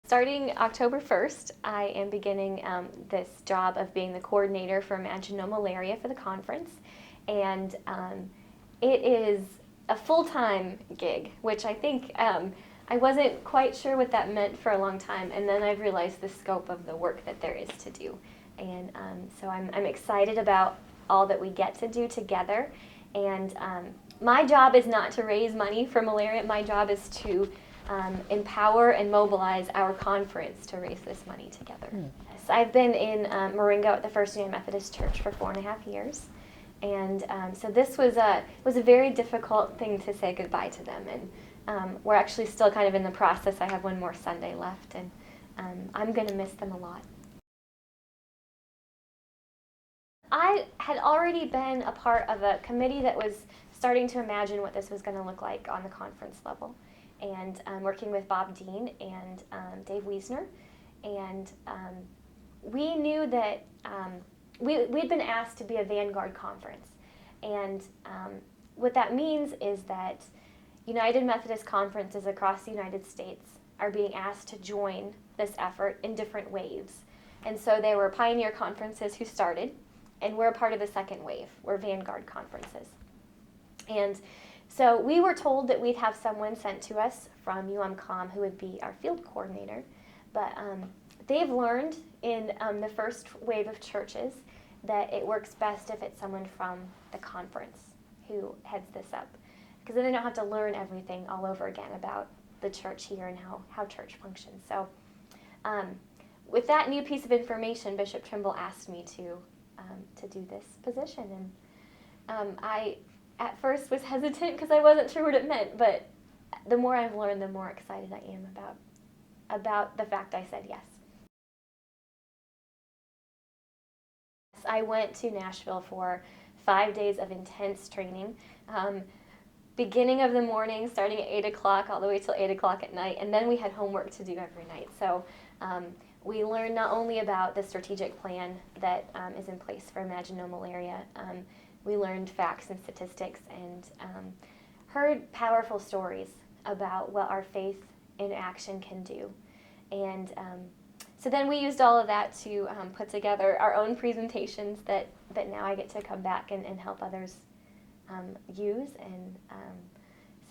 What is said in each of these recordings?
Starting October 1st, I am beginning this job of being the coordinator for Malaria for the conference. And it is a full-time gig, which I think I wasn't quite sure what that meant for a long time. And then I've realized the scope of the work that there is to do. And so I'm excited about all that we get to do together. And my job is not to raise money for malaria. My job is to empower and mobilize our conference to raise this money together. Yes, I've been in Marengo at the First United Methodist Church for 4.5 years. And so this was a very difficult thing to say goodbye to them. And we're actually still kind of in the process. I have one more Sunday left, and I'm going to miss them a lot. I had already been a part of a committee that was starting to imagine what this was going to look like on the conference level, and working with Bob Dean and Dave Wiesner. And we knew that we'd been asked to be a Vanguard conference. And what that means is that United Methodist conferences across the United States are being asked to join this effort in different waves. And so there were pioneer conferences who started, and we're a part of the second wave. We're Vanguard conferences. And so we were told that we'd have someone sent to us from UMCOM who would be our field coordinator. But they've learned in the first wave of churches that it works best if it's someone from the conference who heads this up, because then they don't have to learn everything all over again about the church here and how church functions. So with that new piece of information, Bishop Trimble asked me to do this position. And I, at first, was hesitant because I wasn't sure what it meant, but the more I've learned, the more excited I am about the fact I said yes. I went to Nashville for 5 days of intense training, beginning of the morning, starting at 8 o'clock all the way till 8 o'clock at night, and then we had homework to do every night. So we learned not only about the strategic plan that is in place for Imagine No Malaria, we learned facts and statistics and heard powerful stories about what our faith in action can do. And so then we used all of that to put together our own presentations that now I get to come back and help others use. And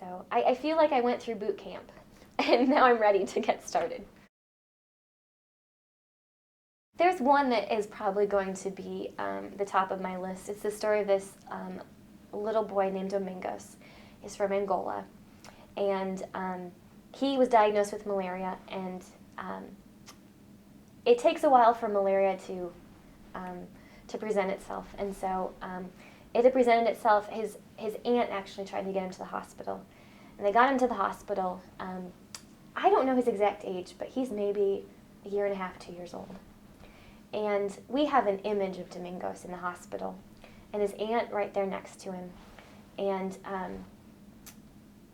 so I feel like I went through boot camp, and now I'm ready to get started. There's one that is probably going to be the top of my list. It's the story of this little boy named Domingos. He's from Angola, and he was diagnosed with malaria, and it takes a while for malaria to present itself. And so it had presented itself. His aunt actually tried to get him to the hospital, and they got him to the hospital. I don't know his exact age, but he's maybe 1.5 years, 2 years old. And we have an image of Domingos in the hospital, and his aunt right there next to him. And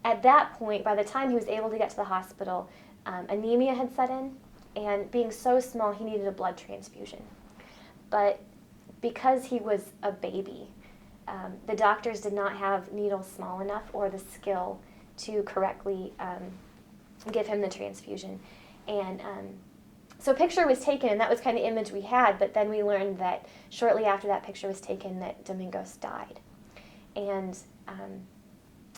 at that point, by the time he was able to get to the hospital, anemia had set in, and being so small, he needed a blood transfusion. But because he was a baby, the doctors did not have needles small enough or the skill to correctly give him the transfusion. And so a picture was taken, and that was kind of the image we had, but then we learned that shortly after that picture was taken that Domingos died. And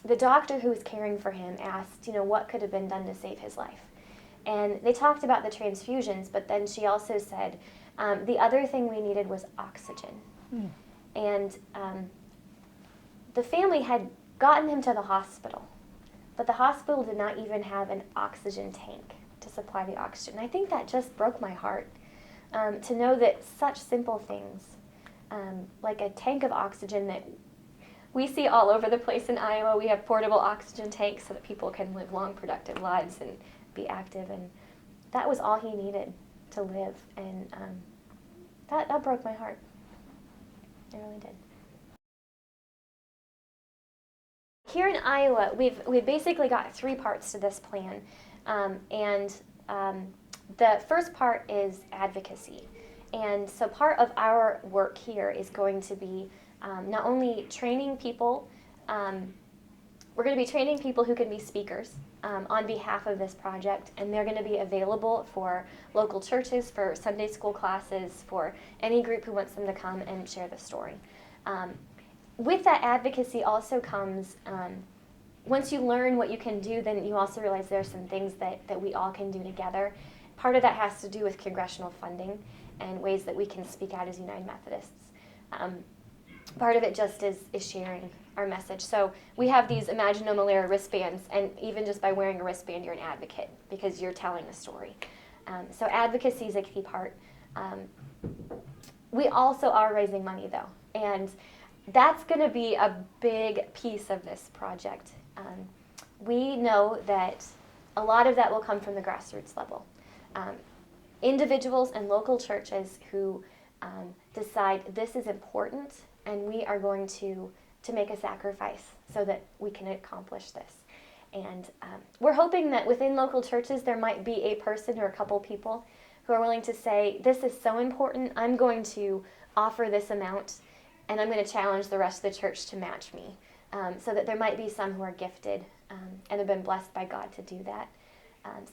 the doctor who was caring for him asked, what could have been done to save his life? And they talked about the transfusions, but then she also said the other thing we needed was oxygen. And the family had gotten him to the hospital, but the hospital did not even have an oxygen tank to supply the oxygen. I think that just broke my heart to know that such simple things, like a tank of oxygen that we see all over the place in Iowa. We have portable oxygen tanks so that people can live long, productive lives and be active, and that was all he needed to live, and that broke my heart. It really did. Here in Iowa, we've basically got 3 parts to this plan. And the first part is advocacy. And so part of our work here is going to be not only training people we're going to be training people who can be speakers on behalf of this project, and they're going to be available for local churches, for Sunday school classes, for any group who wants them to come and share the story. With that advocacy also comes, once you learn what you can do, then you also realize there are some things that we all can do together. Part of that has to do with congressional funding and ways that we can speak out as United Methodists. Part of it just is sharing our message. So we have these Imagine No Malaria wristbands, and even just by wearing a wristband, you're an advocate because you're telling a story. So advocacy is a key part. We also are raising money, though, and that's going to be a big piece of this project. We know that a lot of that will come from the grassroots level. Individuals and local churches who decide this is important and we are going to make a sacrifice so that we can accomplish this. And we're hoping that within local churches there might be a person or a couple people who are willing to say, this is so important, I'm going to offer this amount, and I'm going to challenge the rest of the church to match me. So that there might be some who are gifted and have been blessed by God to do that,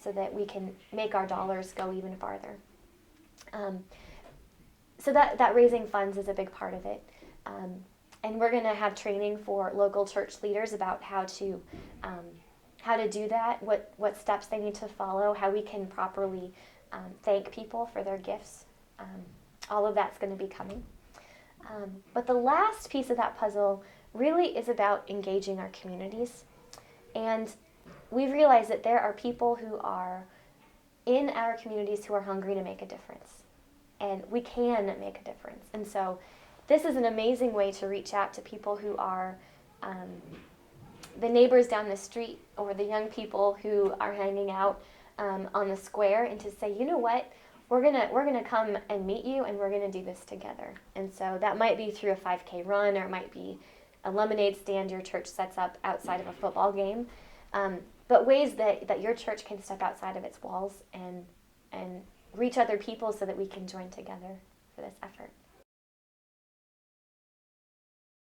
so that we can make our dollars go even farther. So that raising funds is a big part of it. And we're going to have training for local church leaders about how to do that, what steps they need to follow, how we can properly thank people for their gifts. All of that's going to be coming. But the last piece of that puzzle really is about engaging our communities. And we've realized that there are people who are in our communities who are hungry to make a difference. And we can make a difference. And so this is an amazing way to reach out to people who are the neighbors down the street or the young people who are hanging out on the square, and to say, you know what, we're gonna come and meet you, and we're gonna do this together. And so that might be through a 5K run, or it might be a lemonade stand your church sets up outside of a football game. But ways that your church can step outside of its walls and reach other people so that we can join together for this effort.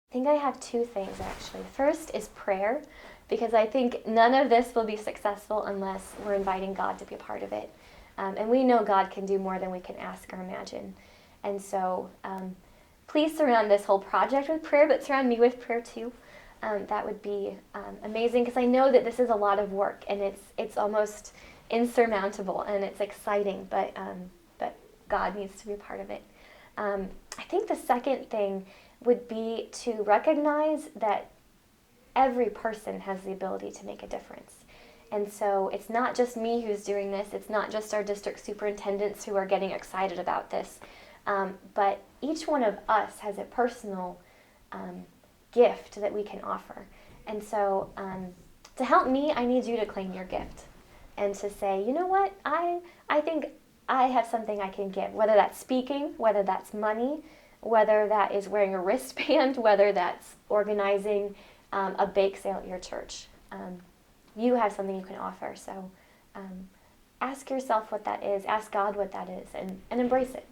I think I have two things, actually. First is prayer, because I think none of this will be successful unless we're inviting God to be a part of it. And we know God can do more than we can ask or imagine. And so please surround this whole project with prayer, but surround me with prayer too. That would be amazing, because I know that this is a lot of work, and it's almost insurmountable, and it's exciting, but God needs to be a part of it. I think the second thing would be to recognize that every person has the ability to make a difference. And so it's not just me who's doing this, it's not just our district superintendents who are getting excited about this, but each one of us has a personal gift that we can offer. And so to help me, I need you to claim your gift and to say, you know what, I think I have something I can give, whether that's speaking, whether that's money, whether that is wearing a wristband, whether that's organizing a bake sale at your church. You have something you can offer. So ask yourself what that is, ask God what that is, and embrace it.